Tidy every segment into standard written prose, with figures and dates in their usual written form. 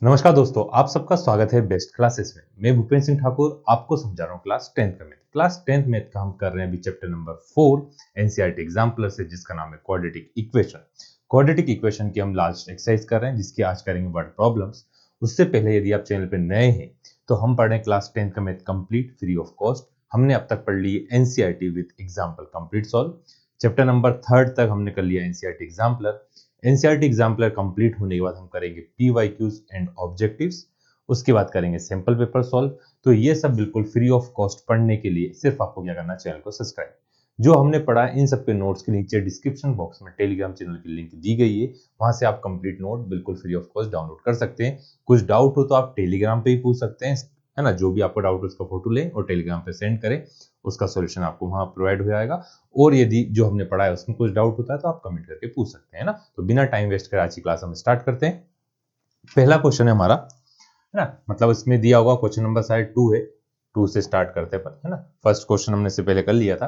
नमस्कार दोस्तों, आप सबका स्वागत है बेस्ट क्लासेस में। मैं भूपेंद्र सिंह ठाकुर आपको समझा रहा हूँ क्लास 10th का मैथ। क्लास 10th मैथ का हम कर रहे हैं अभी चैप्टर नंबर 4 एनसीईआरटी एग्जाम्पलर से, जिसका नाम है क्वाड्रेटिक इक्वेशन। क्वाड्रेटिक इक्वेशन की हम लास्ट एक्सरसाइज कर रहे हैं, जिसकी आज करेंगे वर्ड प्रॉब्लम्स। उससे पहले यदि आप चैनल पर नए हैं तो हम पढ़ रहे हैं क्लास 10th का math complete free of cost. हमने अब तक पढ़ ली NCERT with example complete solve. Chapter number 3 तक हमने कर लिया NCERT exemplar. NCERT exemplar complete होने के बाद हम करेंगे पीवाईक्यूज एंड ऑब्जेक्टिव्स। उसके बाद करेंगे सैंपल पेपर सॉल्व। तो ये सब बिल्कुल फ्री ऑफ कॉस्ट पढ़ने के लिए सिर्फ आपको क्या करना है, चैनल को सब्सक्राइब। जो हमने पढ़ा इन सब के नोट्स के नीचे डिस्क्रिप्शन बॉक्स में टेलीग्राम चैनल की लिंक दी गई है, वहां से आप कंप्लीट नोट बिल्कुल फ्री ऑफ कॉस्ट डाउनलोड कर सकते हैं। कुछ डाउट हो तो आप टेलीग्राम पे ही पूछ सकते हैं, है ना। जो भी आपको डाउट है उसका फोटो लें और टेलीग्राम पे सेंड करें, उसका सॉल्यूशन आपको वहां प्रोवाइड हो जाएगा। और यदि जो हमने पढ़ा है उसमें कुछ डाउट होता है तो आप कमेंट करके पूछ सकते हैं ना। तो बिना टाइम वेस्ट करे आज की क्लास हम स्टार्ट करते हैं। पहला क्वेश्चन है हमारा, है ना, मतलब इसमें दिया होगा क्वेश्चन नंबर शायद 2 है। 2 से स्टार्ट करते हैं, है ना। फर्स्ट क्वेश्चन हमने से पहले कर लिया था।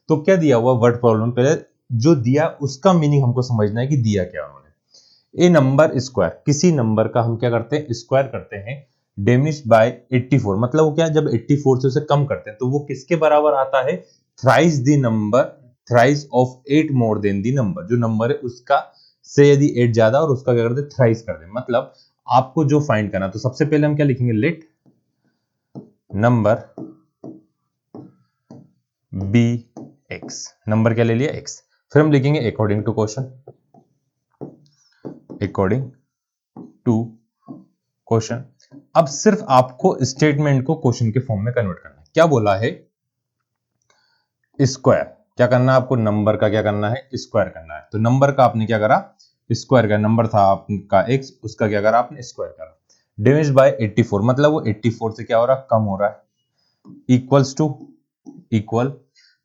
तो क्या दिया हुआ वर्ड प्रॉब्लम, पहले जो दिया उसका मीनिंग हमको समझना है कि दिया क्या उन्होंने। ए नंबर स्क्वायर, किसी नंबर का हम क्या करते हैं, स्क्वायर करते हैं, डेमिनिश्ड बाय 84। मतलब वो क्या, जब 84 से उसे कम करते हैं तो वो किसके बराबर आता है, thrice the number, thrice of 8 more than the number. जो नंबर है उसका से यदि 8 ज्यादा और उसका क्या करते हैं, थ्राइस कर दें। मतलब आपको जो फाइंड करना, तो सबसे पहले हम क्या लिखेंगे, let number be x. Number क्या ले लिया, एक्स। फिर हम लिखेंगे according to question, according to question. अब सिर्फ आपको स्टेटमेंट को क्वेश्चन के फॉर्म में कन्वर्ट करना है। क्या बोला है, स्क्वायर। क्या करना है आपको, नंबर का क्या करना है, स्क्वायर करना है। तो नंबर का आपने क्या करा, स्क्वायर का। नंबर था आपका एक्स, उसका क्या करा आपने, स्क्वायर करा। डिवाइडेड बाय 84, मतलब वो 84 से क्या हो रहा है, कम हो रहा है। Equals to, equal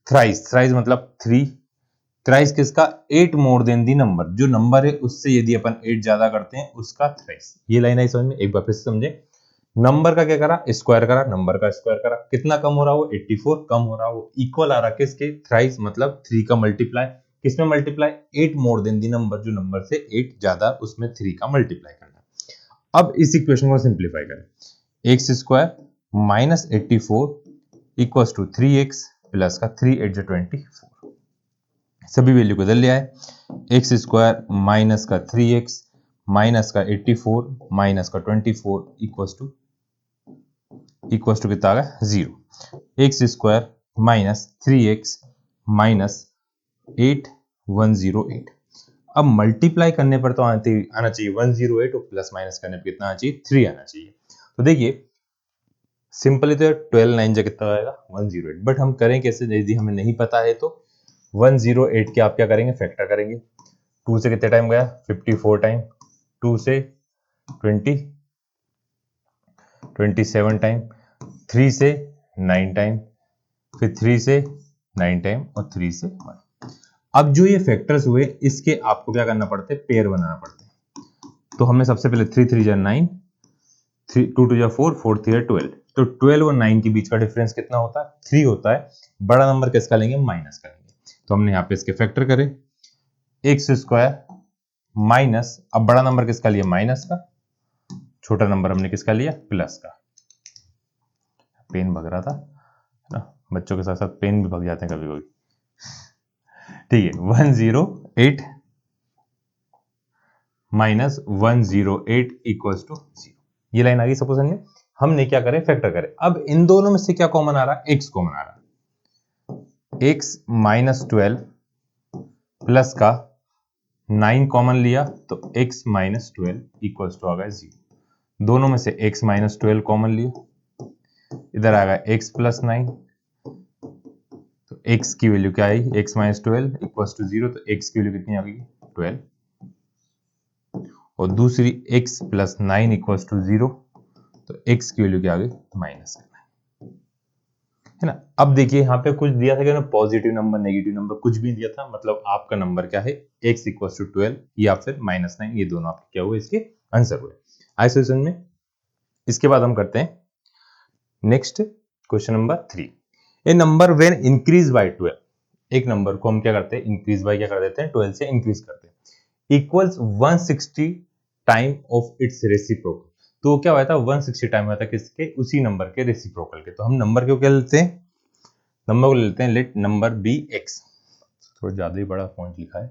thrice, thrice मतलब 3। थ्राइस किसका, 8 मोर देन दी नंबर। जो नंबर है उससे यदि अपन 8 ज्यादा करते हैं उसका थ्राइस। ये लाइन आई समझ में, एक बार फिर से समझे। नंबर का क्या करा, स्क्वायर करा, नंबर का स्क्वायर करा। कितना कम हो रहा है वो, 84 कम हो रहा है। वो इक्वल आ रहा है किसके, थ्राइस मतलब 3 का मल्टीप्लाई। किसमें multiply, 8 more than the number. जो नंबर से 8 ज्यादा उसमें 3 का मल्टीप्लाई करना। अब इस इक्वेशन को सिंप्लीफाई करें। X square minus 84 equal to 3x plus का 3 8 24। सभी वैल्यू को इधर ले आए। एक्स स्क्वायर माइनस का 3x माइनस का 84 माइनस का 24 इक्वल टू कितना आ गया, 0। X square minus 3x minus 8108। अब मल्टीप्लाई करने पर तो आना चाहिए 108 और प्लस माइनस करने पर कितना आना चाहिए, 3 आना चाहिए। तो देखिए सिंपली तो 12 9 कितना आएगा, 108। बट हम करें कैसे, यदि हमें नहीं पता है तो 108 के आप क्या करेंगे, फैक्टर करेंगे। 2 से कितने टाइम गया, 54 टाइम। 2 से 27 टाइम। 3 से 9 टाइम। फिर 3 से 9 टाइम और 3 से 1। अब जो ये फैक्टर्स हुए इसके आपको क्या करना पड़ता है, पेयर बनाना पड़ता है। तो हमने सबसे पहले 3 3 जा 9, 2 2 जा 4, 4 3 जा 12। तो 12 और 9 के बीच का डिफरेंस कितना होता है, 3 होता है। बड़ा नंबर किसका लेंगे, माइनस का लेंगे। तो हमने यहाँ पे इसके फैक्टर करे, एक्स स्क्वायर माइनस, अब बड़ा नंबर किसका लिया, माइनस का। छोटा नंबर हमने किसका लिया, प्लस का। पेन भग रहा था ना, बच्चों के साथ साथ पेन भी भग जाते हैं कभी कभी। ठीक है, 108 माइनस 108 इक्वल टू 0। ये लाइन आ गई सबको समझ में। हमने क्या करे, फैक्टर करे। अब इन दोनों में से क्या कॉमन आ रहा है, एक्स कॉमन आ रहा है। एक्स माइनस 12 प्लस का 9 कॉमन लिया तो x माइनस 12 इक्वल टू आ गया 0। दोनों में से x माइनस 12 कॉमन लिया, इधर आ गया x प्लस 9। तो x की वैल्यू क्या आई, x माइनस 12 इक्वल टू 0। तो x की वैल्यू कितनी आ गई, 12। और दूसरी x प्लस 9 इक्वल टू 0। तो x की वैल्यू क्या आ गई, माइनस 9, है ना। अब देखिए यहाँ पे कुछ दिया था कि ना, पॉजिटिव नंबर नेगेटिव नंबर कुछ भी दिया था। मतलब आपका नंबर क्या है, x इक्वल टू 12 या फिर माइनस 9। ये दोनों आपके क्या हुए, इसके आंसर हुए आइसोलेशन में। इसके बाद हम करते हैं next question number 3। A number when increase by 12। एक नंबर को हम क्या करते हैं, इंक्रीज बाय क्या कर देते हैं, 12 से इंक्रीज करते हैं। Equals 160 time of its reciprocal. तो वो क्या हुआ था 160 टाइम हुआ था किसके, उसी नंबर के रेसिप्रोकल के। तो हम नंबर को क्या लेते हैं, नंबर को लेते हैं लेट नंबर बी एक्स। थोड़ा ज्यादा ही बड़ा फॉन्ट लिखा है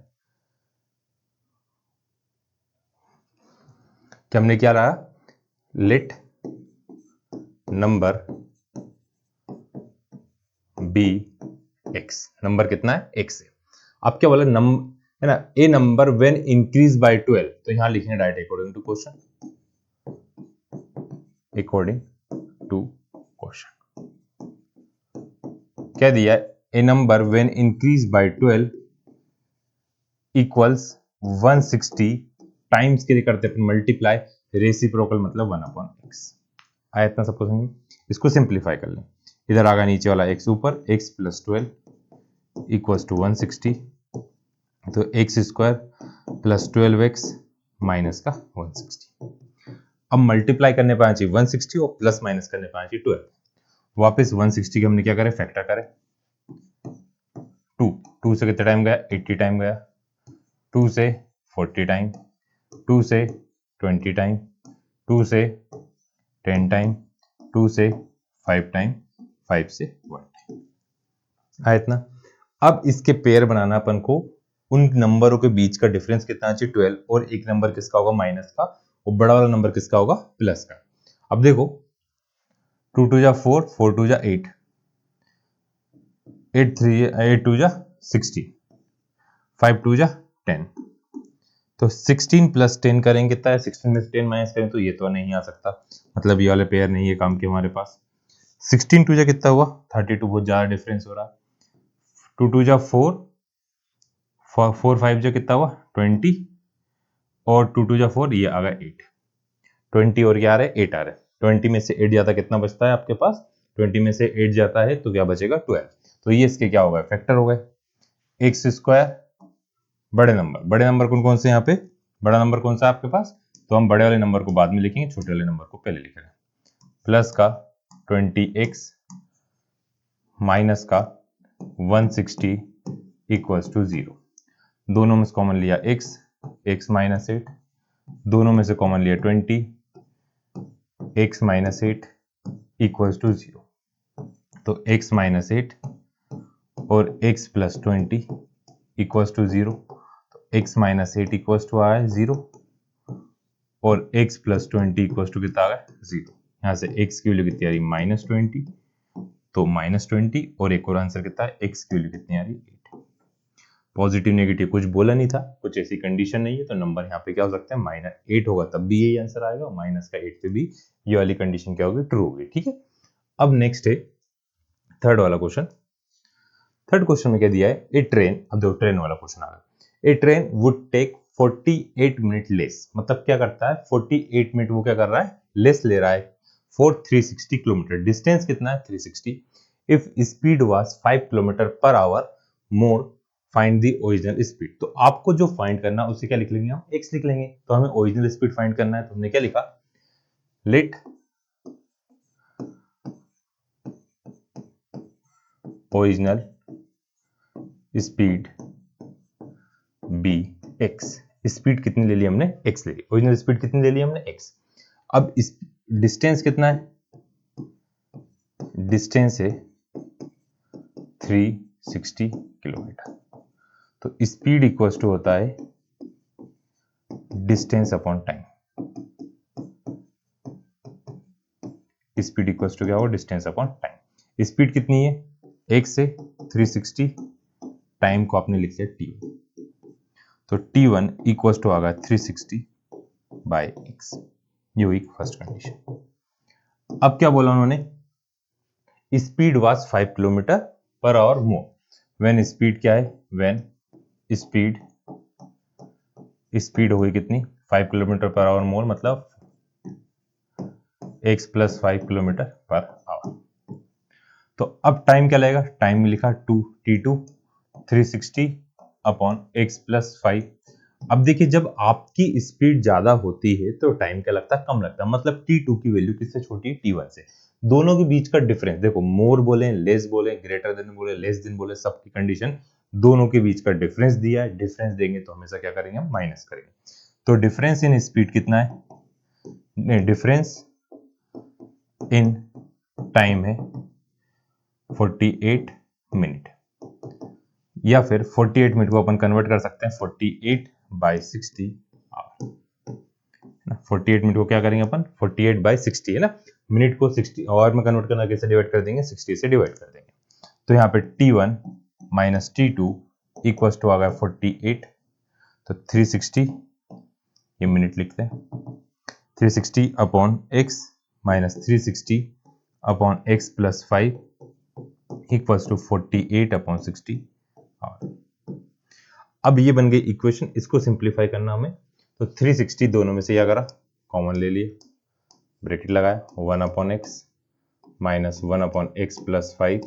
कि हमने क्या रहा, let number be x, number कितना है एक्स है। अब क्या बोला है ना, a number when increase by 12, तो यहां लिखेंगे direct according to question, according to question क्या दिया है, a number when increase by 12 equals 160 times के लिए करते हैं मल्टीप्लाई, रेसिप्रोकल मतलब 1/x। आया इतना सबको समझ, इसको सिंप्लीफाई कर लें, इधर आगा नीचे वाला x ऊपर, x प्लस 12 इक्वल्स टू 160, तो x square plus 12x minus का 160। अब मल्टीप्लाई करने पाए चाहिए 160 और प्लस माइनस करने पाए चाहिए 12। वापस 160 के हमने क्या करें, फैक्टर करें, 2 से कितना टाइम गया, 80 टाइम गया, 2 से 40 टाइम, 2 से 20 टाइम, 2 से 10 टाइम, 2 से 5 टाइम, 5 से 1 टाइम। आया इतना। अब इसके पेयर बनाना अपन को, उन नंबरों के बीच का डिफरेंस कितना चाहिए 12, और एक नंबर किसका होगा माइनस का, और बड़ा वाला नंबर किसका होगा प्लस का। अब देखो 2 2 जा 4, 4 2 जा 8, 8 2 जा 60, 5 2 जा 10, तो 16 प्लस 10 करेंगे कितना है, 16 में से 10 माइनस करें तो ये तो नहीं आ सकता, मतलब ये वाले पेयर नहीं है काम के हमारे पास। 16 2 जा कितना हुआ 32, बहुत ज्यादा डिफरेंस हो रहा है। 2 2 जा 4, 4 5 जा कितना हुआ 20, और 2 2 जा 4, ये आ गया 8, 20 और क्या आ रहा है 8 आ रहा है। 20 में से 8 जाता कितना बचता है आपके पास, 20 में से 8 जाता है तो क्या बचेगा 12, तो ये इसके क्या हो गए फैक्टर हो गए। एक्स स्क्वायर, बड़े नंबर कौन कौन से यहाँ पे, बड़ा नंबर कौन सा है आपके पास, तो हम बड़े वाले नंबर को बाद में लिखेंगे, छोटे वाले नंबर को पहले लिखेंगे। प्लस का 20x माइनस का 160 इक्वल्स टू 0, दोनों में से कॉमन लिया x माइनस 8, दोनों में से कॉमन लिया 20, x माइनस 8 इक्वल्स टू 0, तो x माइनस 8 और x प्लस 20 इक्वल्स टू 0, तो x माइनस 8 इक्वल्स टू आया 0, और x प्लस 20 इक्वल्स टू कितना आ गया 0। यहाँ से x की वैल्यू कितनी आ रही -20, तो -20, और एक और आंसर कितना है, x की वैल्यू कितनी आ रही 8। पॉजिटिव नेगेटिव कुछ बोला नहीं था, कुछ ऐसी कंडीशन नहीं है, तो नंबर यहाँ पे क्या हो सकता है -8 होगा तब भी यही आंसर आएगा, और माइनस का 8 पे भी ये वाली कंडीशन क्या होगी ट्रू होगी। ठीक है, अब नेक्स्ट है थर्ड वाला क्वेश्चन। थर्ड क्वेश्चन में क्या दिया है, ए ट्रेन, अब देखो ट्रेन वाला क्वेश्चन आ गया, a train would take 48 minute less, मतलब क्या करता है 48 मिनट वो क्या कर रहा है लेस ले रहा है, फॉर 360 किलोमीटर, डिस्टेंस कितना है 360, if speed was 5 kilometre per hour more, find the original speed. तो आपको जो फाइंड करना उसे क्या लिख लेंगे हम x लिख लेंगे, तो हमें ओरिजिनल स्पीड फाइंड करना है, तो हमने क्या लिखा, let original speed be x. Speed कितनी ले ली हमने x ले ली, ओरिजिनल स्पीड कितनी ले ली हमने x। अब इस डिस्टेंस कितना है, डिस्टेंस है 360 किलोमीटर, तो स्पीड इक्वल्स टू होता है distance upon time, speed equals to क्या होगा डिस्टेंस अपॉन टाइम। स्पीड कितनी है x से 360, टाइम को आपने लिख लिया t1, तो t1 इक्वल्स टू आ गया 360 बाय x, ये हुई फर्स्ट कंडीशन। अब क्या बोला उन्होंने, speed was 5 kilometre per hour more, when speed क्या है, व्हेन स्पीड होगी कितनी 5 किलोमीटर पर आवर मोर, मतलब x plus 5 kilometre per hour. तो अब टाइम क्या लगेगा, टाइम में लिखा t2 360 अपॉन x प्लस 5। अब देखिए जब आपकी स्पीड ज्यादा होती है तो टाइम क्या लगता है कम लगता है, मतलब t2 की वैल्यू किससे छोटी है t1 से। दोनों के बीच का डिफरेंस देखो, मोर बोले लेस बोले ग्रेटर देन बोले लेस देन बोले, सबकी कंडीशन दोनों के बीच का डिफरेंस दिया है, डिफरेंस देंगे तो हमेशा क्या करेंगे हम माइनस करेंगे। तो डिफरेंस इन स्पीड कितना है डिफरेंस इन टाइम है 48 मिनट, या फिर 48 मिनट को अपन कन्वर्ट कर सकते हैं 48/60 आवर। 48 मिनट को क्या करेंगे अपन 48/60 है ना, मिनट को 60 आवर में कन्वर्ट करना कैसे डिवाइड कर देंगे 60 से डिवाइड कर देंगे। तो यहाँ पे T1 minus T2 equals to आ गया 48, तो 360 ये मिनट लिखते हैं, 360 upon x minus 360 upon x plus 5 equals to 48/60 hour. अब ये बन गई इक्वेशन, इसको सिंप्लीफाई करना हमें, तो 360 दोनों में से क्या करा कॉमन ले लिए, ब्रैकेट लगाया 1/x minus 1/x plus 5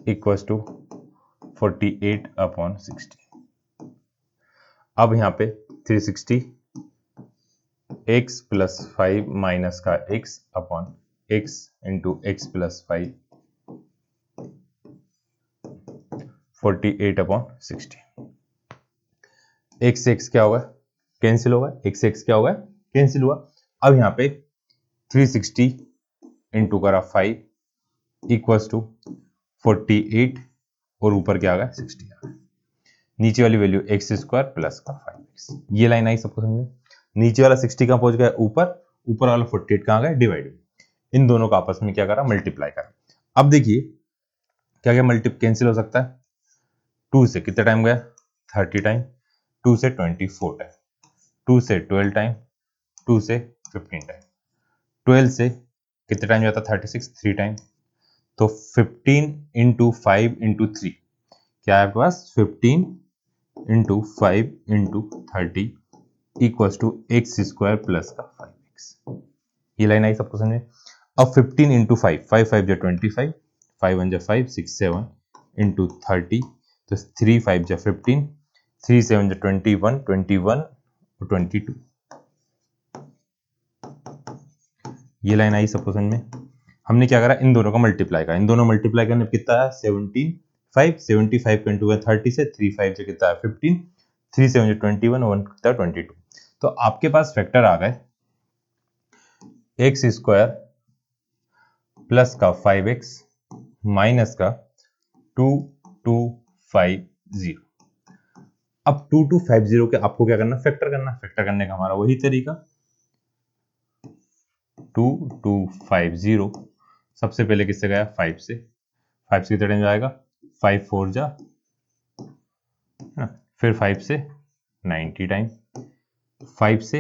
equals to 48/60। अब यहाँ पे 360 x प्लस 5 माइनस का x upon x into x plus 5 48/60। x से x क्या होगा कैंसिल होगा, x से x क्या होगा कैंसिल हुआ। अब यहाँ पे 360 इंटू करा 5 इक्वल्स टू 48 और ऊपर क्या आ गया 60 आ गया, नीचे वाली वैल्यू x स्क्वायर प्लस का 5x। ये लाइन आई सबको समझ में, नीचे वाला 60 कहाँ पहुंच गया ऊपर, ऊपर वाला 48 कहाँ गया डिवाइड, इन दोनों का आपस में क्या करा मल्टीप्लाई करा। अब देखिए क्या क्या मल्टीप कैंसिल हो सकता है, 2 से कितना टाइम गया 30 टाइम, 2 से 24 टाइम, 2 से 12 टाइम, 2 से 15 टाइम, 12 से कितने टाइम जाता 36 3 टाइम, तो 15 इंटू 5 इंटू 3 क्या है आपके पास 15 into 5 into 30 equals to x square plus का 5x। ये लाइन आई सबको समझे। अब 15 इंटू 5, 5 जा 25, 5 1 जा 5 6 7 इंटू 30, तो 3 5 जा 15, 3 7 जा 21, 21 और 22। ये लाइन आई सबको समझ में। हमने क्या करा इन दोनों का मल्टीप्लाई करा, इन दोनों मल्टीप्लाई करने पर कितना है 75 का इंटू 30 से 3 5 से कितना है 15, 3 7 जा 21 और 1 कितना 22। तो आपके पास फैक्टर आ गए एक्स स्क्वायर प्लस का 5x माइनस का 2250। अब 2250 के आपको क्या करना फैक्टर करना, फैक्टर करने का हमारा वही तरीका 2250 सबसे पहले किससे गया 5 से, 5 से कितने टाइम जाएगा 5 4 जा, फिर 5 से 90 टाइम, 5 से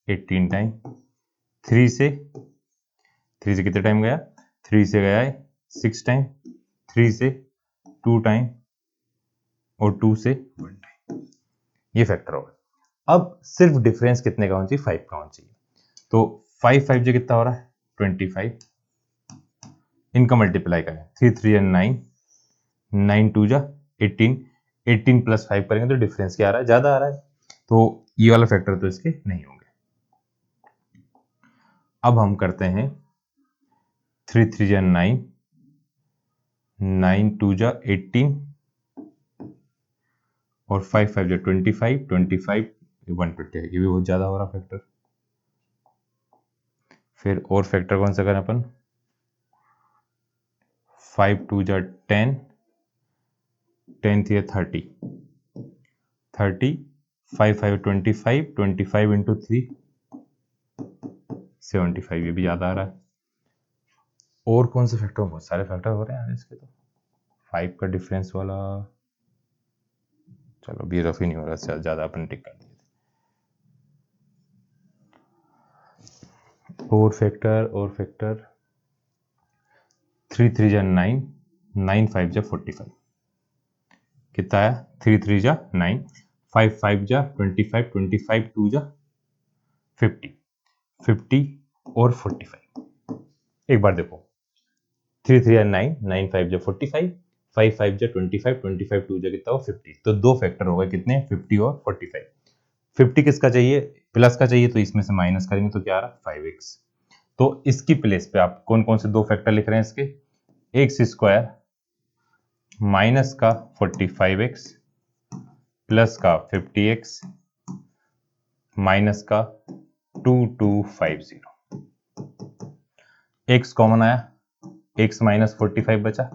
18 टाइम, 3 से कितने टाइम गया 3 से गया है 6 टाइम, 3 से 2 टाइम और 2 से 1 टाइम। ये फैक्टर होगा। अब सिर्फ डिफरेंस कितने का होना चाहिए 5 का होना चाहिए, तो 5 5 जो कितना हो रहा है 25, इनका मल्टीप्लाई करें 3 3 9, 9 2 जा 18, 18 प्लस 5 करेंगे तो डिफरेंस क्या आ रहा है ज्यादा आ रहा है, तो ये वाला फैक्टर तो इसके नहीं होंगे। अब हम करते हैं 3 3 जा 9, 9 2 जा 18 और 5 5 जा 25, 25 120 है, ये भी बहुत ज्यादा हो रहा फैक्टर। फिर और फैक्टर कौन सा करें अपन 5 2 जा 10, 10 थी 30, 30 5 5 25, 25 इंटू 3 75, ये भी ज्यादा आ रहा है। और कौन से फैक्टर, बहुत सारे फैक्टर हो रहे हैं इसके, तो 5 का डिफरेंस वाला चलो भी रफ ही नहीं हो रहा, इससे ज्यादा अपन टिक कर दिए। और फैक्टर 3 3 जा 9, 9 5 जा 45 कितना आया 3 3 जा 9, 5 5 जा 25, 25 2 जा 50, 50 और 45। एक बार देखो 3 3 जा 9, 9 5 जा 45, 5 5 जा 25, 25 2 जा कितना हो 50, तो दो फैक्टर हो गए कितने 50 और 45। 50 किसका चाहिए प्लस का चाहिए, तो इसमें से माइनस करेंगे तो क्या आ रहा 5x। तो इसकी प्लेस पे आप कौन कौन से दो फैक्टर लिख रहे हैं इसके, एक्स स्क्वायर माइनस का 45x प्लस का 50x माइनस का 2250। x कॉमन आया, x माइनस 45 बचा,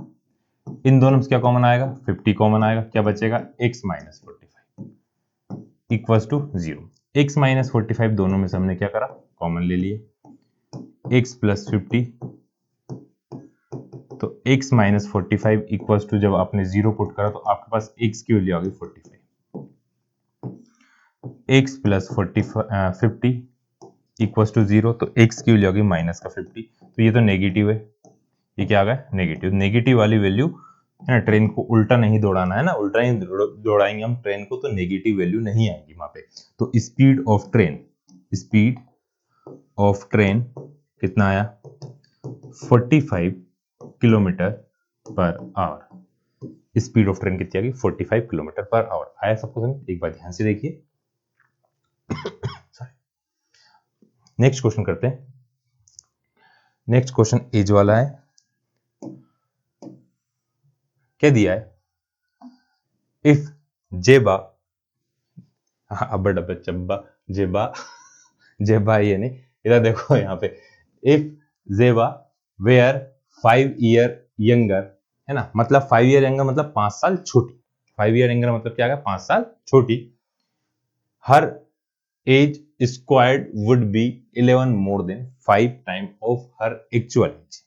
इन दोनों में क्या कॉमन आएगा, 50 कॉमन आएगा, क्या बचेगा, x minus 45 equals to 0। x minus 45 दोनों में से हमने क्या करा, कॉमन ले लिए, x प्लस 50, तो x माइनस 45 इक्वल्स टू, जब आपने 0 पुट करा तो आपके पास x की वैल्यू आ गई 45, x प्लस 50 इक्वल्स टू 0, तो x की वैल्यू आ गई माइनस का 50, तो ये तो नेगेटिव है, ये क्या आ गया, नेगेटिव। नेगेटिव वाली वैल्यू है ना, ट्रेन को उल्टा नहीं दौड़ाना है ना, उल्टा नहीं दौड़ाएंगे हम ट्रेन को तो नेगेटिव वैल्यू नहीं आएगी वहां पे। तो स्पीड ऑफ ट्रेन कितना आया, 45 kilometre per hour. Speed of train कितनी आ गई, 45 किलोमीटर पर आवर। आया सबको समझ, एक बार ध्यान से देखिए। नेक्स्ट क्वेश्चन करते हैं। नेक्स्ट क्वेश्चन एज वाला है। क्या दिया है, इफ जेबा, अब डब्बे चब्बा जेबा जेबा ये नहीं, इधर देखो यहाँ पे, इफ जेबा वेयर 5 ईयर यंगर, है ना, मतलब 5 ईयर यंगर मतलब 5 साल छोटी, 5 ईयर यंगर मतलब क्या है, 5 साल छोटी, her age squared would be 11 more than 5 time of her actual age.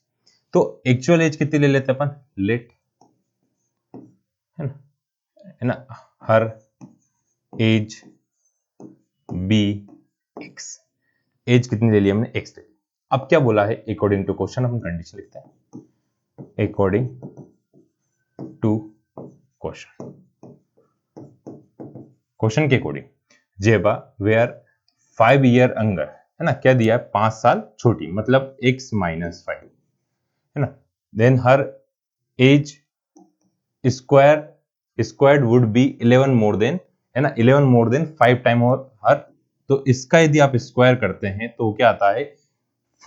तो एक्चुअल एज कितनी ले लेते अपन, लेट, है ना, her age be x, age कितनी ले ली हमने, एक्स ले ली। अब क्या बोला है, अकॉर्डिंग टू क्वेश्चन, हम कंडीशन लिखते हैं, अकॉर्डिंग टू क्वेश्चन, क्वेश्चन के अकॉर्डिंग जेबा वेयर 5 ईयर यंगर, है ना, क्या दिया है, 5 साल छोटी, मतलब x माइनस 5, है ना, then her age squared would be 11 more than, है ना, 11 मोर देन 5 टाइम और हर, तो इसका यदि आप स्क्वायर करते हैं तो क्या आता है,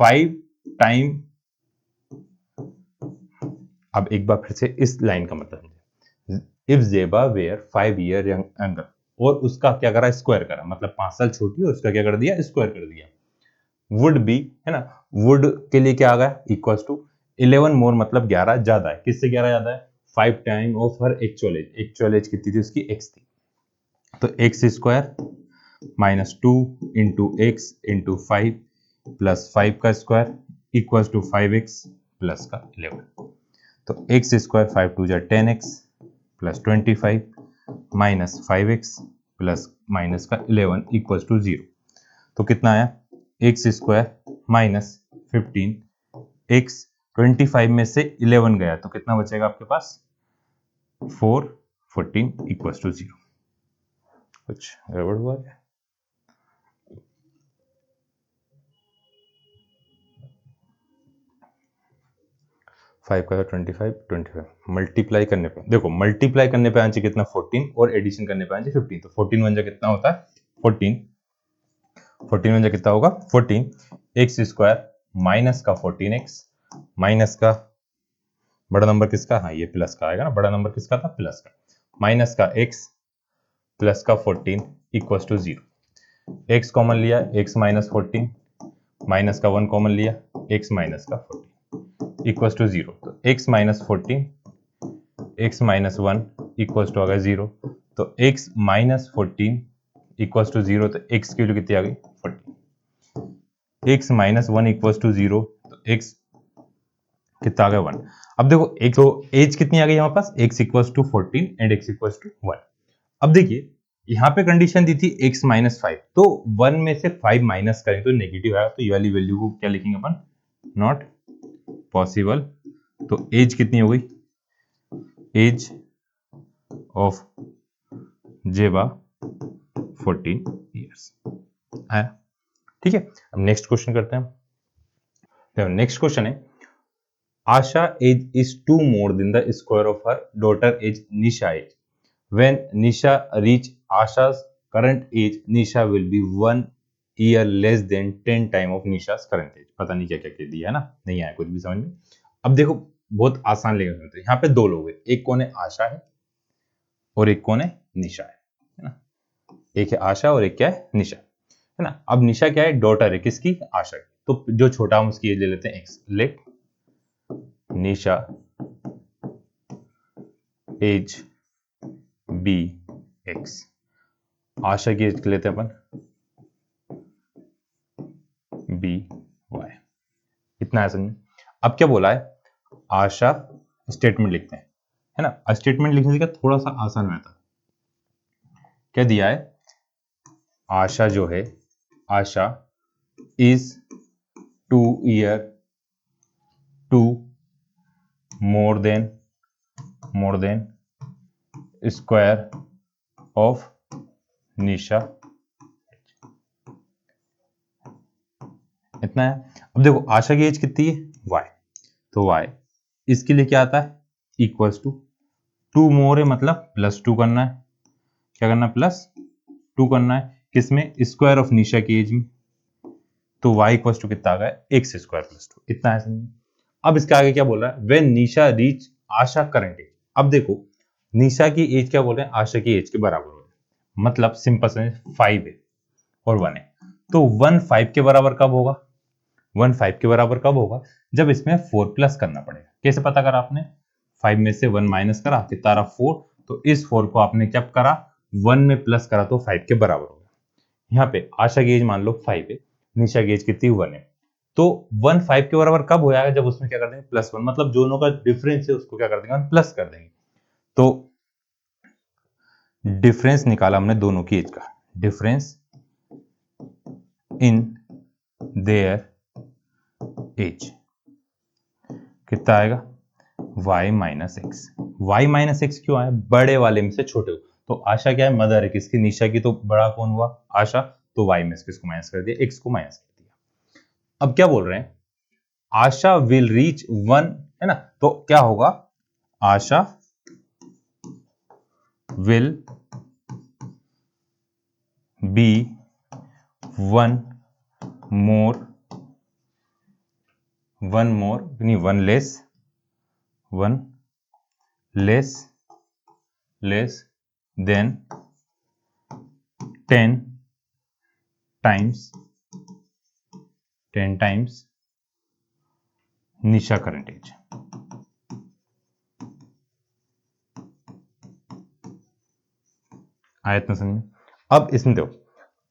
5 टाइम। अब एक बार फिर से इस लाइन का मतलब, इफ जेबा वेयर 5 ईयर यंगर, और उसका क्या करा, स्क्वायर करा, मतलब 5 साल छोटी और उसका क्या कर दिया, स्क्वायर कर दिया, वुड बी, है ना, वुड के लिए क्या आ गया, इक्वल्स टू 11 मोर मतलब 11 ज्यादा है, किससे 11 ज्यादा है, 5 time of her actual as, actual age कितनी थी उसकी, x थी, तो x square minus 2 into x into 5 plus 5 का square equals to 5x plus का 11, तो एक्स स्क्वायर 5 टू जा 10x plus 25 minus 5x plus minus का 11 इक्वल्स टू 0, तो कितना आया, एक्स स्क्वायर माइनस 15, एक्स 25 में से 11 गया तो कितना बचेगा आपके पास, 4 14 इक्वल्स टू 0। कुछ गड़बड़ हुआ क्या, फाइव का 25 मल्टीप्लाई करने पे, देखो मल्टीप्लाई करने पे आंसर कितना 14, और एडिशन करने पे आंसर 15, तो 14 वन जा कितना होता है 14, 14 वन जा कितना होगा 14, एक्स स्क्वायर माइनस का 14x माइनस का बड़ा नंबर किसका, हाँ ये प्लस का आएगा ना, बड़ा नंबर किसका था, प्लस का, माइनस का x प्लस का 14 इक्वल्स टू 0, x कॉमन लिया, x माइनस 14 माइनस का 1 कॉमन लिया, x माइनस का 14 इक्वल्स टू 0, तो x minus 14 x minus 1 equals to आ गया 0, तो x माइनस 14 इक्वल्स टू 0, तो x की वैल्यू कितनी आ गई 40, x माइनस 1 इक्वल्स टू 0, तो x कितना आ गया 1। अब देखो एक तो एज कितनी आ गई हमारे पास, x equals to 14 and x equals to 1। अब देखिए यहाँ पे कंडीशन दी थी x माइनस 5, तो 1 में से 5 माइनस करें तो नेगेटिव आएगा, तो ये वाली वैल्यू को क्या लिखेंगे अपन, नॉट पॉसिबल। तो एज कितनी हो गई, एज ऑफ जेबा 14 इयर्स आया, ठीक है। अब नेक्स्ट क्वेश्चन करते हैं। नेक्स्ट क्वेश्चन है, Asha age is 2 more than the square of her daughter age Nisha age, when Nisha reach Asha's current age, Nisha will be 1 year less than 10 time of Nisha's current age। पता नहीं क्या क्या कह दिया है ना, नहीं आया कुछ भी समझ में। अब देखो बहुत आसान लेकर समझते हैं, यहाँ पे दो लोग हैं, एक कौन है, आशा है और एक कौन है, निशा है ना, एक है आशा और एक क्या है, निशा, है ना। अब निशा क्या है, डॉटर है किसकी, आशा की, तो जो छोटा हम उसकी एज ले लेते हैं x, late Nisha as be x, आशा की एज लेते हैं अपन बी वाई, इतना है समझ। अब क्या बोला है, आशा स्टेटमेंट लिखते हैं, है ना। स्टेटमेंट लिखने का थोड़ा सा आसान मेथड, क्या दिया है, आशा जो है, Asha is 2 year two more than square of Nisha, इतना है। अब देखो आशा की एज कितनी है, y, तो y इसके लिए क्या आता है, इक्वल्स टू 2 मोर है मतलब +2 करना है, क्या करना है, +2 करना है, किसमें, स्क्वायर ऑफ निशा की एज में, तो y इक्वल्स टू कितना आ गया, x स्क्वायर +2, इतना है समझिए। अब इसके आगे क्या बोल रहा है, when Nisha reach Asha current age. अब देखो निशा की एज क्या बोल रहे हैं, आशा की एज के बराबर हो रहा है, मतलब सिंपल समझ, 5 है और 1 है, तो 1 5 के बराबर कब होगा, 1 5 के बराबर कब होगा, जब इसमें 4 प्लस करना पड़ेगा। कैसे पता करा आपने, 5 में से 1 माइनस करा, कितना रहा 4, तो इस 4 को आपने क्या करा, 1 में प्लस करा तो 5 के बराबर होगा। यहाँ पे आशा की एज मान लो 5 है, निशा की एज कितनी 1 है, तो 1 5 के बराबर कब हो जाएगा, जब उसमें क्या कर देंगे +1, मतलब दोनों का डिफरेंस है उसको क्या कर देंगे, प्लस कर देंगे। तो डिफरेंस निकाला हमने दोनों की एज का, डिफरेंस इन देयर एज कितना आएगा, y माइनस एक्स। वाई माइनस एक्स क्यों आया, बड़े वाले में से छोटे, तो आशा क्या है, मदर है किसकी, निशा की, तो बड़ा कौन हुआ, आशा, तो y में से किसको माइनस कर दिया, x को माइनस कर दिया। अब क्या बोल रहे हैं, आशा विल रीच 1, है ना, तो क्या होगा, आशा विल बी 1 मोर नहीं 1 लेस देन 10 टाइम्स निशा करंट एज। आया इतना समझ। अब इसमें देखो,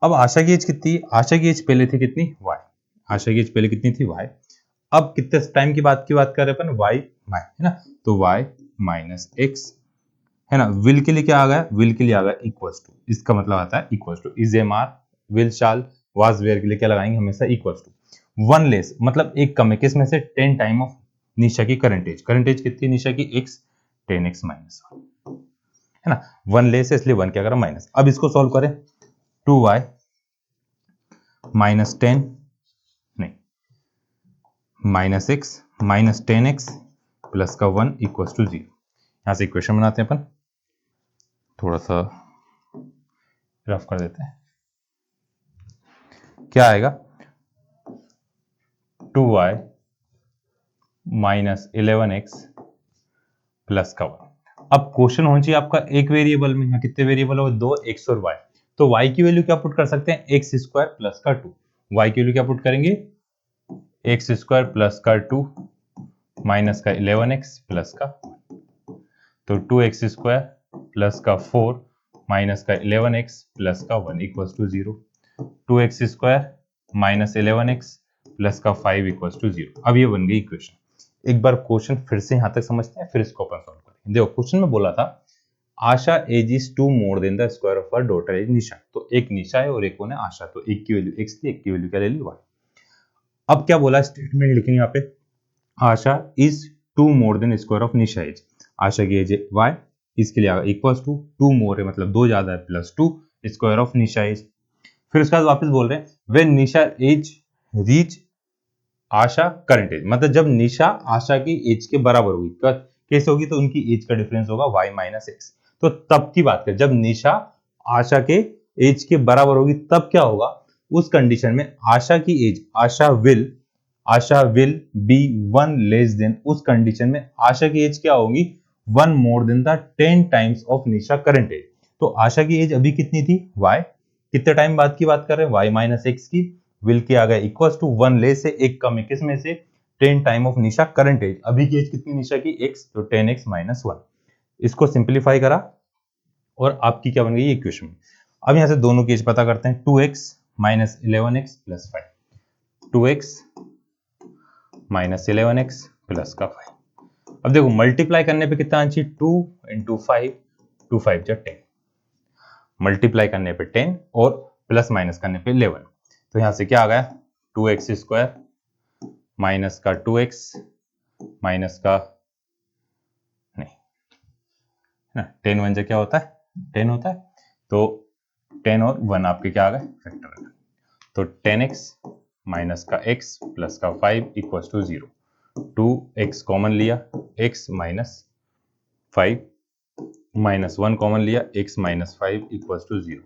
अब आशा की एज कितनी है, आशा की एज पहले थी कितनी, y, आशा की एज पहले कितनी थी, y, अब कितने टाइम की बात कर रहे हैं अपन, y है ना, तो y माइनस एक्स, है ना, विल के लिए क्या आ गया, विल के लिए आ गया इक्वल्स टू, इसका मतलब आता है equals to, is am are will shall was were के लिए क्या लगाएंगे, हमेशा इक्वल्स टू, 1 लेस मतलब एक कम है, किस में से, 10 टाइम ऑफ निशा की करंट एज कितनी है निशा की, x 10x माइनस, है ना, 1 लेस है इसलिए 1 क्या करें माइनस। अब इसको सॉल्व करें, 2y माइनस 10 नहीं minus x minus 10x plus का 1 इक्वल्स टू 0। यहां से इक्वेशन बनाते हैं अपन, थोड़ा सा रफ कर देते हैं, क्या आएगा, 2y माइनस 11x प्लस का 1। अब क्वेश्चन होना चाहिए आपका एक वेरिएबल में, यहाँ कितने वेरिएबल हो, 2 x और y, तो y की वैल्यू क्या पुट कर सकते हैं, x स्क्वायर प्लस का 2, y की वैल्यू क्या पुट करेंगे, x स्क्वायर प्लस का 2 माइनस का 11x प्लस का 1, तो 2x स्क्वायर प्लस का 4 माइनस का 11x प्लस का 1 equals to 0, 2x square minus 11x plus का 5 इक्वल्स टू 0। अब ये बन गई इक्वेशन। एक बार क्वेश्चन फिर से यहां तक समझते हैं, फिर इसको अपन सॉल्व करेंगे। देखो क्वेश्चन में बोला था Asha age is 2 more than the square of her daughter age Nisha, तो एक निशा है और एक कौन है, आशा, तो एक की वैल्यू x थी, एक की वैल्यू क्या ले ली y। अब क्या बोला, स्टेटमेंट लिखेंगे यहाँ पे, Asha is 2 more than square of Nisha age, Asha की एज y, इसके लिए इक्वल्स टू 2 मोर है मतलब 2 ज्यादा है plus 2 square of Nisha age. फिर उसके बाद वापस बोल रहे हैं when Nisha age reach Asha current age, मतलब जब निशा आशा की एज के बराबर होगी, कैसे होगी, तो उनकी एज का डिफरेंस होगा y माइनस एक्स, तो तब की बात करें जब निशा आशा के एज के बराबर होगी तब क्या होगा, उस कंडीशन में आशा की age, Asha will be 1 less than, उस कंडीशन में आशा की एज क्या होगी, 1 more than the 10 times of Nisha current age. तो आशा की एज अभी कितनी थी y, कितने टाइम बाद की बात कर रहे हैं, y माइनस एक्स की, विल की आ गया इक्वल टू 1 ले से एक कम है, किस में से, 10 time of Nisha current age, अभी की एज कितनी निशा की, x, तो 10x माइनस 1। इसको सिंप्लीफाई करा और आपकी क्या बन गई इक्वेशन। अब यहां से दोनों की एज पता करते हैं, 2x minus 11x plus 5, 2x minus 11x plus का 5। अब देखो मल्टीप्लाई करने पे कितना आना चाहिए, 2 इंटू 5, 2 5 जा 10, मल्टीप्लाई करने पे 10 और प्लस माइनस करने पे 11, तो यहां से क्या आ गया, 2x स्क्वायर माइनस का 2x माइनस का नहीं ना, 10 1 जा क्या होता है, 10 होता है, तो 10 और 1 आपके क्या आ गए, फैक्टर, तो 10x माइनस का x प्लस का 5 इक्वल टू 0, 2x कॉमन लिया, x माइनस 5 माइनस 1 कॉमन लिया, x माइनस 5 इक्वल टू 0,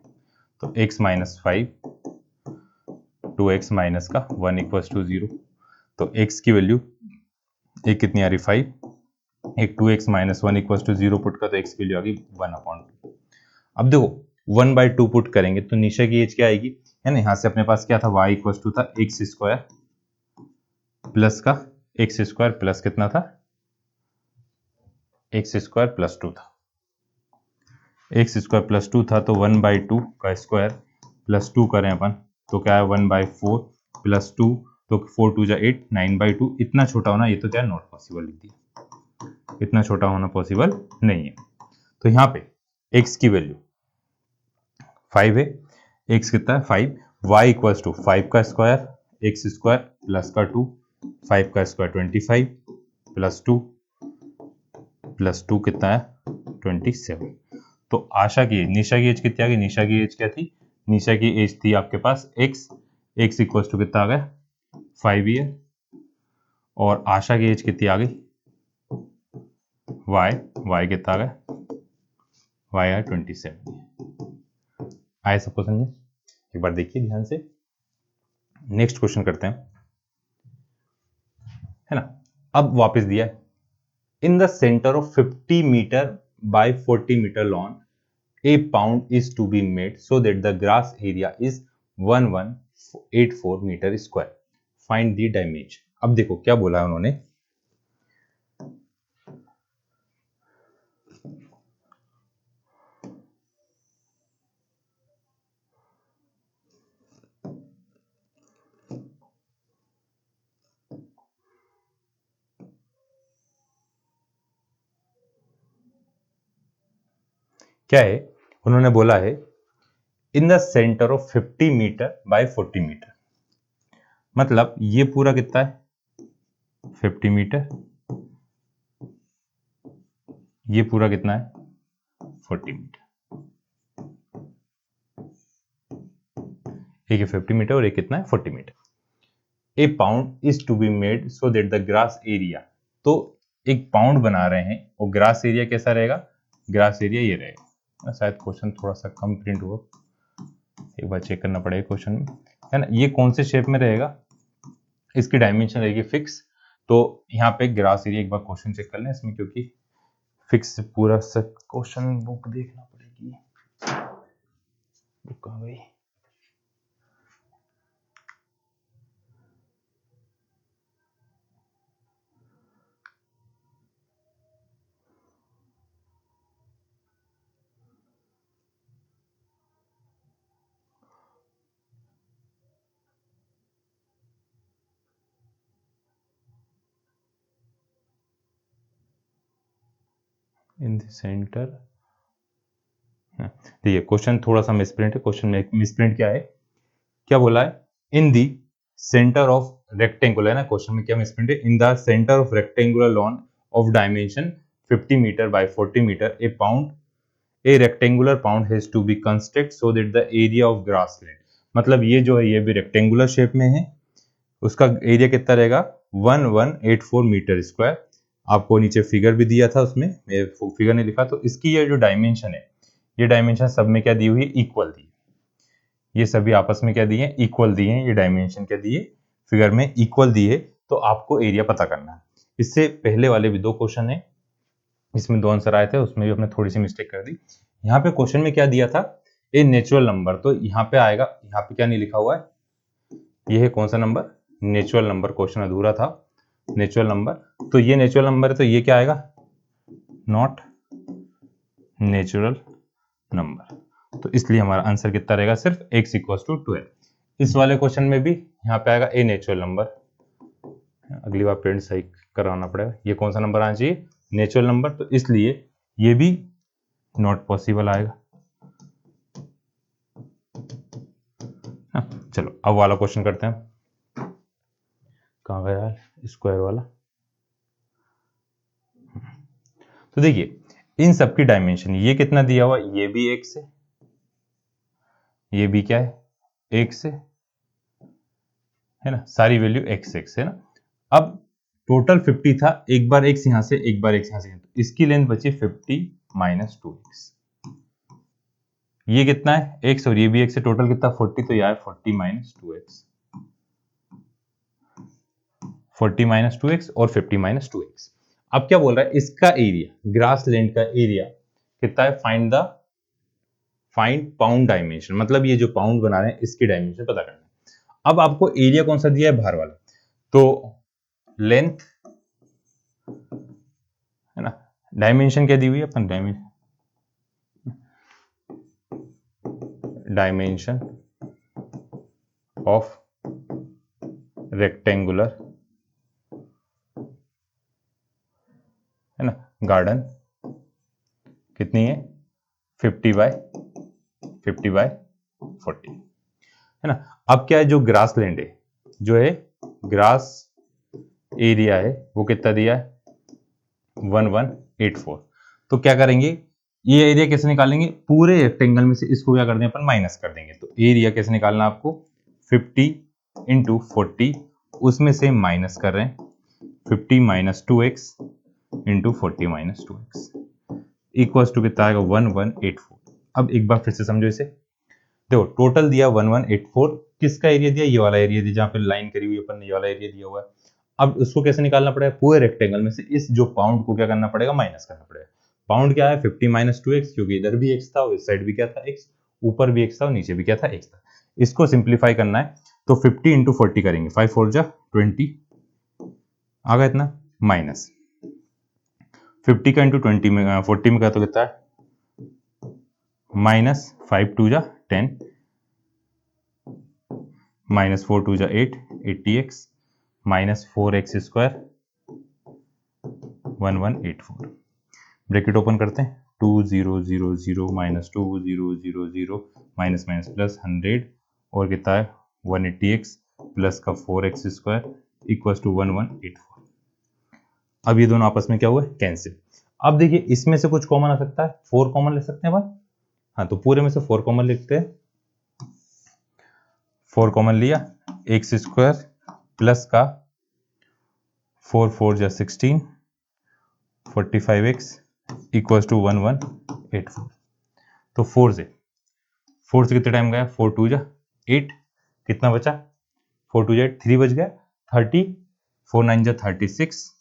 तो x माइनस 5, 2x माइनस का 1 इक्वल टू 0, तो x की वैल्यू एक कितनी आ रही 5, एक 2x minus 1 equal to 0 put का, तो x की वैल्यू आ गई 1/2। अब देखो 1/2 पुट करेंगे तो निशा की एज क्या आएगी, है ना, यहां से अपने पास क्या था, y इक्वल टू था एक्स स्क्वायर प्लस का एक्स स्क्वायर प्लस कितना था, एक्स स्क्वायर प्लस 2 था, एक्स स्क्वायर प्लस 2 था, तो 1/2 का स्क्वायर प्लस 2 करें अपन तो क्या है 1/4 प्लस 2, तो 4 2 जा 8, 9/2, इतना छोटा होना ये तो क्या नॉट पॉसिबल लिख दिया, इतना छोटा होना पॉसिबल नहीं है। तो यहाँ पे x की वैल्यू 5 है, x कितना है 5, y इक्वल्स टू 5 का स्क्वायर एक्स स्क्वायर प्लस का 2, 5 का स्क्वायर 25 प्लस 2 कितना है 27। तो आशा की निशा की एज कितनी आ गई, निशा की एज क्या थी, निशा की एज थी आपके पास x इक्वल्स टू कितना आ गया 5 ईयर, और आशा की एज कितनी आ गई y कितना आ गया, y है 27। आए सबको समझे, एक बार देखिए ध्यान से, नेक्स्ट क्वेश्चन करते हैं, है ना। अब वापस दिया है, in the centre of 50 metre by 40 metre lawn a pound is to be made so that the grass area is 1184 metre square, find the dimension. अब देखो क्या बोला है उन्होंने, क्या है, उन्होंने बोला है in the centre of 50 metre by 40 metre, मतलब ये पूरा कितना है 50 मीटर, ये पूरा कितना है 40 मीटर, एक है 50 मीटर और एक कितना है 40 metre. A pound is to be made so that the grass area, तो एक पाउंड बना रहे हैं और ग्रास एरिया कैसा रहेगा, ग्रास एरिया ये रहेगा, शायद क्वेश्चन थोड़ा सा कम प्रिंट हुआ, एक बार चेक करना पड़ेगा क्वेश्चन में, है ना, ये कौन से शेप में रहेगा, इसकी डायमेंशन रहेगी फिक्स, तो यहाँ पे ग्रास एरिया एक बार क्वेश्चन चेक कर लें इसमें, क्योंकि फिक्स पूरा सब क्वेश्चन बुक देखना पड़ेगी, बुक कहाँ गई, इन द सेंटर, देखिए क्वेश्चन थोड़ा सा मिसप्रिंट है, क्वेश्चन में मिसप्रिंट क्या है, क्या बोला है, in the centre of rectangular, है ना, क्वेश्चन में क्या मिसप्रिंट है, in the centre of rectangular lawn of dimension 50 metre by 40 metre a rectangular pound has to be construct so that the area of grassland, मतलब ये जो है ये भी रेक्टेंगुलर शेप में है, उसका एरिया कितना रहेगा 1184 मीटर स्क्वायर, आपको नीचे फिगर भी दिया था, उसमें फिगर नहीं लिखा, तो इसकी ये जो डायमेंशन है, ये डायमेंशन सब में क्या दी हुई है, इक्वल दी, ये सभी आपस में क्या दिए इक्वल दिए हैं, ये डायमेंशन क्या दिए फिगर में इक्वल दिए, तो आपको एरिया पता करना है। इससे पहले वाले भी 2 क्वेश्चन है, इसमें 2 आंसर आए थे, उसमें भी हमने थोड़ी सी मिस्टेक कर दी। यहाँ पे क्वेश्चन में क्या दिया था, ए नेचुरल नंबर, तो यहाँ पे आएगा, यहाँ पे क्या नहीं लिखा हुआ है, ये है कौन सा नंबर, नेचुरल नंबर, क्वेश्चन अधूरा था, नेचुरल नंबर, तो ये नेचुरल नंबर है, तो ये क्या आएगा, नॉट नेचुरल नंबर, तो इसलिए हमारा आंसर कितना रहेगा, सिर्फ x इक्वल्स टू 12। इस वाले क्वेश्चन में भी यहाँ पे आएगा ए नेचुरल नंबर, अगली बार प्रिंट सही कराना पड़ेगा, ये कौन सा नंबर आना चाहिए, नेचुरल नंबर, तो इसलिए ये भी नॉट पॉसिबल आएगा। चलो अब वाला क्वेश्चन करते हैं, कहाँ गया यार स्क्वायर वाला, तो देखिए इन सबकी डायमेंशन, ये कितना दिया हुआ, ये भी x है, ये भी क्या है, x है ना, सारी वैल्यू x है ना। अब टोटल 50 था, एक बार x यहां से, एक बार x यहां से, तो इसकी लेंथ बची 50 माइनस 2x, ये कितना है x और ये भी x है, टोटल कितना 40, तो यह है 40 माइनस 2x, 40 माइनस 2x और 50 माइनस 2x। अब क्या बोल रहा है, इसका एरिया, ग्रास लैंड का एरिया कितना है, फाइंड पाउंड डायमेंशन, मतलब ये जो पाउंड बना रहे हैं इसकी डायमेंशन पता करना है। अब आपको एरिया कौन सा दिया है, बाहर वाला, तो लेंथ है ना, डायमेंशन क्या दी हुई है अपन, डायमेंशन ऑफ रेक्टेंगुलर है ना गार्डन कितनी है, 50 बाय 40 है ना। अब क्या है, जो ग्रास लैंड है, जो है ग्रास एरिया है, वो कितना दिया है 1184, तो क्या करेंगे, ये एरिया कैसे निकालेंगे, पूरे रेक्टेंगल में से इसको क्या कर देंगे अपन, माइनस कर देंगे, तो एरिया कैसे निकालना आपको, 50 इंटू 40, उसमें से माइनस कर रहे हैं 50 minus 2x into 40 minus 2x equals to कितना आएगा 1184। अब एक बार फिर से समझो इसे, देखो टोटल दिया 1184, किसका एरिया दिया, ये वाला एरिया दिया, जहां पे लाइन करी हुई अपन ने, ये वाला एरिया दिया हुआ है। अब उसको कैसे निकालना पड़ेगा, पूरे रेक्टेंगल में से इस जो पाउंड को क्या करना पड़ेगा, माइनस करना पड़ेगा। पाउंड क्या है 50 माइनस 2x, क्योंकि इधर भी x था और इस साइड भी क्या था x, ऊपर भी x था और नीचे भी क्या था x था। इसको सिंप्लीफाई करना है, तो 50 इंटू 40 करेंगे, 5 4 जा 20 आ गया इतना, माइनस 50 का इंटू 20 में 40 में क्या, तो कितना है माइनस 5 2 जा 10 माइनस 4 2 जा 8 80x minus 4x square 1184, bracket open करते हैं, 2000 माइनस 2000 माइनस माइनस प्लस 100 और कितना है 180x प्लस का 4x स्क्वायर इक्वल्स टू 1184। अब ये दोनों आपस में क्या हुआ, कैंसिल। अब देखिए इसमें से कुछ कॉमन आ सकता है, 4 कॉमन ले सकते हैं अपन, हाँ तो पूरे में से 4 कॉमन लिखते हैं, 4 कॉमन लिया, x स्क्वायर प्लस का 4 4 जा 16 45x इक्वल्स टू 1184। तो 4 से कितना टाइम गया, 4 2 जा 8, कितना बचा 4 2 जा 8, 3 बच गया 30, 4 9 जा 36,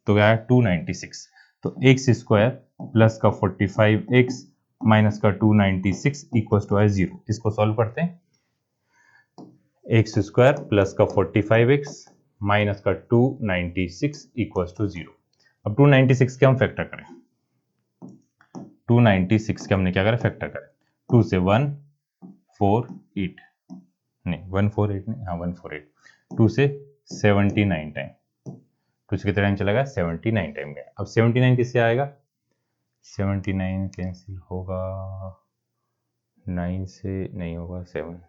तो गया 296। तो x स्क्वायर प्लस का 45x माइनस का 296 इक्वल्स टू 0। इसको सॉल्व करते हैं, एक्स स्क्वायर प्लस का 45x माइनस का 296 इक्वल्स टू 0। अब 296 के हम फैक्टर करें, 296 के हमने क्या करा, फैक्टर करें, 2 से 148 नहीं 148 नहीं, हाँ 148, 2 से 79 टाइम, तो कितना टाइम चला गया 79 टाइम गया। अब 79 किससे आएगा, 79 कैंसिल होगा, 9 से नहीं होगा, 7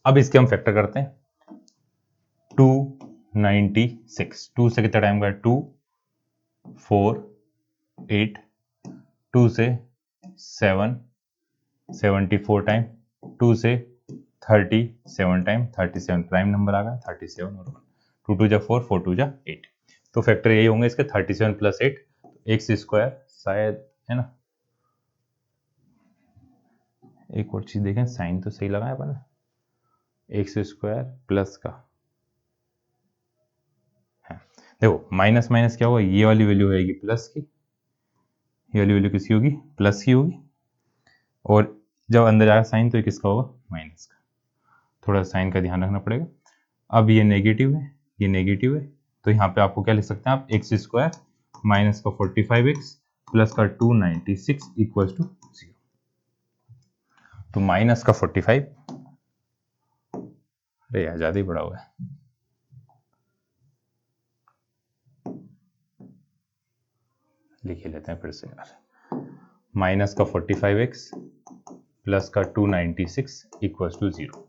अब इसके हम फैक्टर करते हैं, 296, 2 से कितना टाइम गया 2 4 8, 2 से 7, 74 टाइम, 2 से 37 टाइम, 37 प्राइम नंबर आ गया, 37 और 1, 2 2 जा 4, 4 2 जा 8। तो फैक्टर यही होंगे इसके 37 प्लस 8, एक्स स्क्वायर शायद, है ना। एक और चीज देखें, साइन तो सही लगाया अपन, एक्स स्क्वायर प्लस का है। देखो माइनस माइनस क्या होगा, ये वाली वैल्यू होगी प्लस की, ये वाली वैल्यू किसकी होगी, प्लस की होगी, और जब अंदर जाएगा साइन तो ये किसका होगा, माइनस का। थोड़ा साइन का ध्यान रखना पड़ेगा। अब ये नेगेटिव है, ये नेगेटिव है, तो यहाँ पे आपको क्या लिख सकते हैं आप, एक्स स्क्वायर माइनस का 45x प्लस का 296 इक्वल टू 0। तो माइनस का 45, अरे यार ज्यादा ही बड़ा हुआ है, लिख ही लेते हैं फिर से यार। माइनस का 45x प्लस का 296 इक्वल टू 0।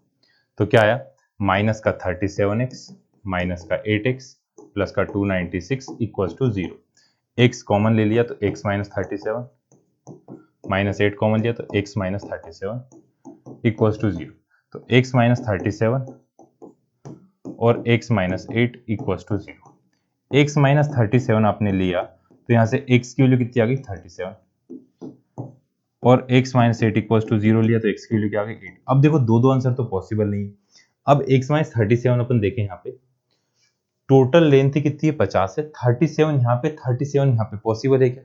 तो क्या आया, माइनस का 37x माइनस का 8x प्लस का 296 इक्वल टू 0। x कॉमन ले लिया तो x माइनस 37, माइनस 8 कॉमन लिया तो x माइनस 37 इक्वल टू 0। तो x माइनस 37 और x minus 8 equal to 0। x minus 37 आपने लिया तो यहाँ से x की वैल्यू कितनी आ गई, 37, और x माइनस 8 इक्वल टू 0 लिया तो x की वैल्यू क्या आ गई, 8। अब देखो दो दो आंसर तो पॉसिबल नहीं है। अब x माइनस 37 अपन देखें, यहाँ पे टोटल लेंथ कितनी है, 50 है, 37 यहाँ पे, 37 यहाँ पे पॉसिबल है क्या,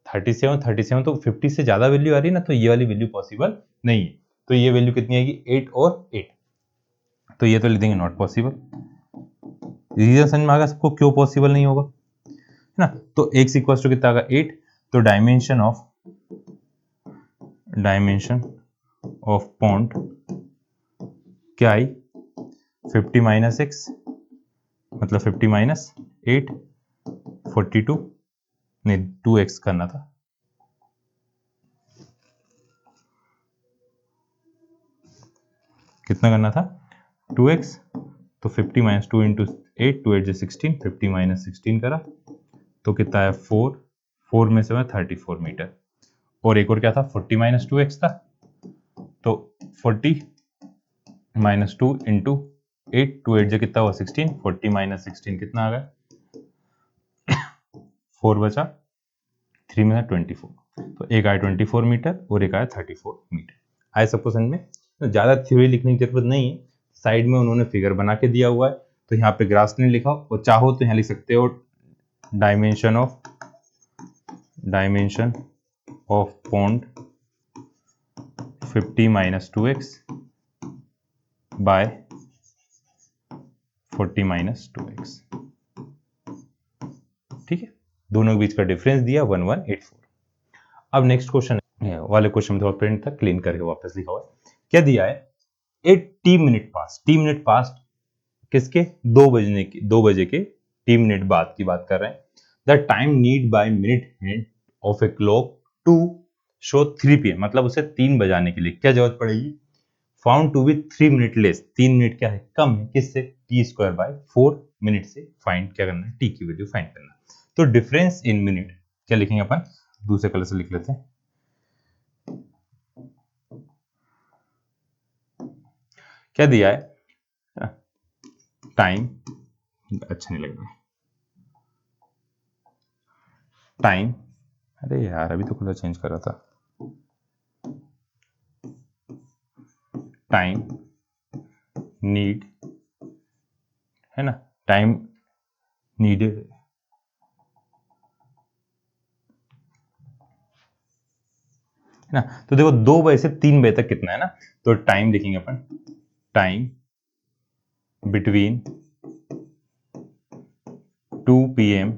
37 तो 50 से ज्यादा वैल्यू आ रही है ना, तो ये वाली वैल्यू पॉसिबल नहीं है। तो ये वैल्यू कितनी आएगी, 8 और 8, तो ये तो लिख देंगे नॉट पॉसिबल। रीजन समझ में आ गया सबको क्यों पॉसिबल नहीं होगा, है ना। तो x इक्वल टू कितना आ गया, 8। तो डायमेंशन ऑफ पॉन्ड क्या आई, 50 माइनस एक्स, मतलब 50 माइनस 8, 42, नहीं 2x करना था, कितना करना था, 2x। तो 50 माइनस 2 इंटू 8, 2 8 16, 50 माइनस 16 करा तो कितना है 4, 4 में से 34 मीटर। और एक और क्या था, 40 माइनस 2x था, तो 40 माइनस 2 इंटू 8, 2 8 कितना हुआ 16, 40 माइनस 16 कितना आ गया, 4 बचा, 3 में 24, तो एक आया 24 मीटर और एक आया 34 मीटर। आए सबको समझ में। तो ज़्यादा थ्योरी लिखने की जरूरत नहीं है, साइड में उन्होंने फिगर बना के दिया हुआ है, तो यहाँ पे ग्रास नहीं लिखा, और चाहो तो यहाँ लिख सकते हो dimension of pond 50 minus 2x by 40 minus 2x। ठीक है, दोनों के बीच का डिफरेंस दिया 1184। अब नेक्स्ट क्वेश्चन वाले क्वेश्चन में थोड़ा प्रिंट था, क्लीन करके वापस लिखा हुआ है। क्या दिया है, 8 मिनट पास, टी मिनट पास किसके, 2 बजे के टी मिनट बाद की बात कर रहे हैं। The time need by minute hand of a clock to show 3 PM, मतलब उसे 3 बजाने के लिए क्या जरूरत पड़ेगी, found to be 3 minute less, 3 minute क्या है, कम है, किससे, टी स्क्वायर बाय 4 मिनट से फाइंड क्या करना है, टी की वैल्यू फाइंड करना। तो डिफरेंस इन मिनट क्या लिखेंगे अपन, दूसरे कलर से लिख लेते हैं। क्या दिया है, टाइम, अच्छा नहीं लग रहा, टाइम, अरे यार अभी तो कलर चेंज कर रहा था, टाइम नीड, है ना, टाइम नीडेड, है ना। तो देखो 2 बजे से 3 बजे तक कितना है ना, तो टाइम लिखेंगे अपन, time between 2 PM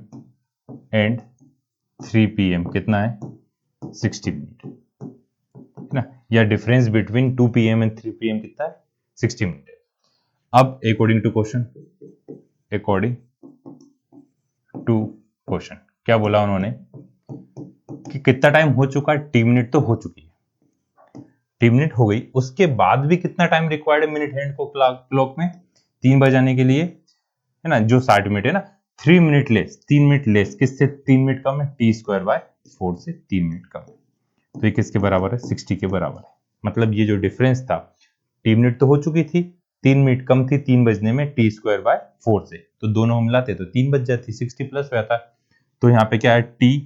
and 3 PM कितना है, 60 मिनट, है ना, या difference between 2 PM and 3 PM कितना है, 60 मिनट। अब अकॉर्डिंग टू क्वेश्चन, क्या बोला उन्होंने कि कितना टाइम हो चुका है, टी मिनट तो हो चुकी है, टी मिनट हो गई, उसके बाद भी कितना टाइम रिक्वायर्ड है मिनट हैंड को क्लॉक में 3 बजाने के लिए, है ना, जो 60 मिनट है ना। 3 मिनट लेस, 3 मिनट लेस, किससे 3 मिनट कम है, टी स्क्वायर बाय 4 से 3 मिनट कम है। तो ये किसके बराबर है, 60 के बराबर है। मतलब ये जो डिफरेंस था, टी मिनट तो हो चुकी थी, 3 मिनट कम थी 3 बजने में टी स्क्वायर बाय 4 से, तो दोनों हम मिलाते तो 3 बज जाती, 60 प्लस हो जाता। तो यहाँ पे क्या है, T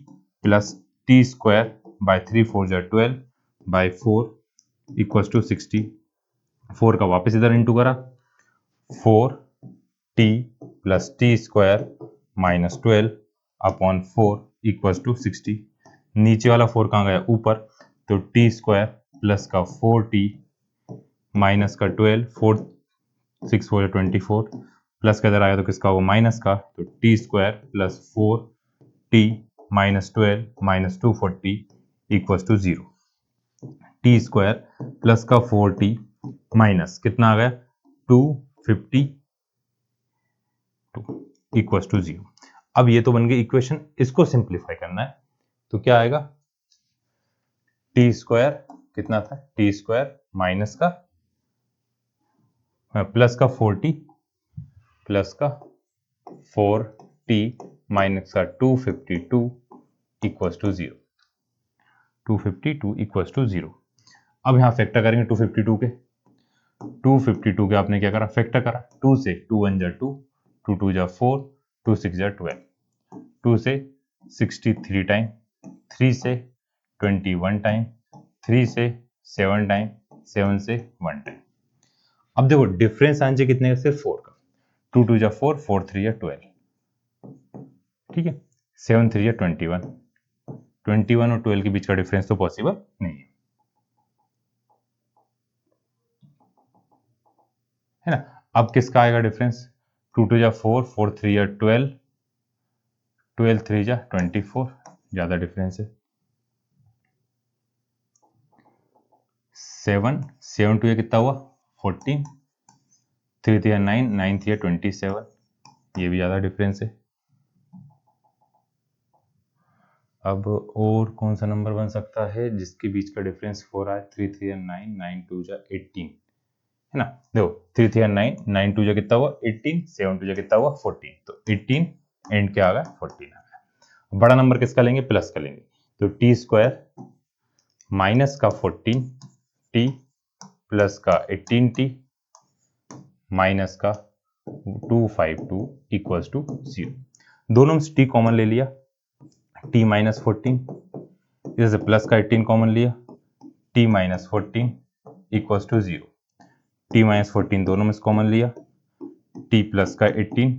plus t square bye 3 4 जा 12 बाय 4 इक्वल्स टू 60। 4 का वापस इधर इंटू करा, 4 t plus t square minus 12 upon 4 equals to 60। नीचे वाला 4 कहाँ गया, ऊपर, तो टी स्क्वायर प्लस का 4t माइनस का 12, 4 6 4 24 प्लस का इधर आया तो किसका होगा, माइनस का, तो t square plus 4t minus 12 minus 240 equals to 0। T square plus का 4t माइनस कितना आ गया, 252 इक्वल्स टू 0। अब ये तो बन गई इक्वेशन, इसको सिंप्लीफाई करना है तो क्या आएगा, टी स्क्वायर कितना था, टी स्क्वायर माइनस का प्लस का 4t प्लस का 4t माइनस का 252 इक्वल्स टू 0, 252 इक्वल्स टू 0। अब यहाँ फैक्टर करेंगे 252 के, 252 के आपने क्या करा, फैक्टर करा, 2 से 2 1 जा 2, 2 2 जा 4, 2 6 जा 12, 2 से 63 टाइम, 3 से 21 टाइम, 3 से 7 टाइम, 7 से 1 टाइम। अब देखो डिफरेंस आंसर कितने का, सिर्फ 4 का, 2 2 जा 4, 4 3 जा 12, ठीक है, 7 3 जा 21, 21 और 12 के बीच का डिफरेंस तो पॉसिबल नहीं है ना। अब किसका आएगा डिफरेंस, 2 2 जा 4, 4 3 जा 12, 12 3 जा 24, ज्यादा डिफरेंस है। 7 7 2 कितना हुआ, 14, 3 3 9, 9 3 27, ये भी ज्यादा डिफरेंस है। अब और कौन सा नंबर बन सकता है जिसके बीच का डिफरेंस 4 आए, 3 3 9, 9 2 जा 18, है ना। देखो 3 3 9, 9 2 जा कितना हुआ 18, 7 2 जा कितना हुआ 14, तो 18 एंड क्या आ गया, 14 आ गया। बड़ा नंबर किसका लेंगे, प्लस का लेंगे, तो टी स्क्वायर माइनस का 14 टी प्लस का 18t माइनस का 252 इक्वल्स टू 0। दोनों में टी कॉमन ले लिया, t माइनस 14, इधर से प्लस का 18 कॉमन लिया, t minus 14 equals to 0, t minus 14 दोनों में कॉमन लिया, t प्लस का 18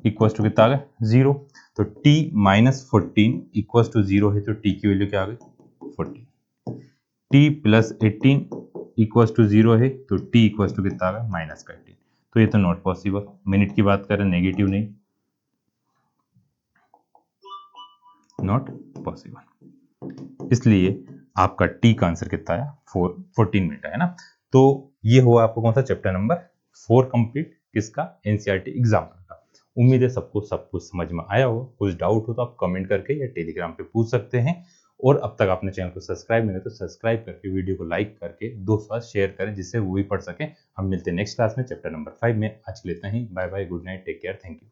इक्वल्स टू कितना आ गया, 0। तो t माइनस 14 इक्वल्स टू 0 है, तो t की वैल्यू क्या आ गई, 14। t प्लस 18 इक्वल्स टू 0 है, तो t इक्वल्स टू कितना आ गया, माइनस का 18। तो ये तो नॉट पॉसिबल, मिनट की बात करें, नेगेटिव नहीं, नॉट पॉसिबल। इसलिए आपका टी का आंसर कितना आया, 14 मिनट है ना। तो ये हुआ आपको कौन सा, चैप्टर नंबर 4 कंप्लीट, किसका, एनसीईआरटी एग्जाम्पल का। उम्मीद है सबको सब कुछ समझ में आया हो। कुछ डाउट हो तो आप कमेंट करके या टेलीग्राम पे पूछ सकते हैं। और अब तक आपने चैनल को सब्सक्राइब नहीं किया तो सब्सक्राइब करके वीडियो को लाइक करके दोस्तों शेयर करें, जिससे वो भी पढ़ सके। हम मिलते हैं नेक्स्ट क्लास में चैप्टर नंबर 5 में। आज के लिए इतना ही, bye bye, good night, take care, thank you.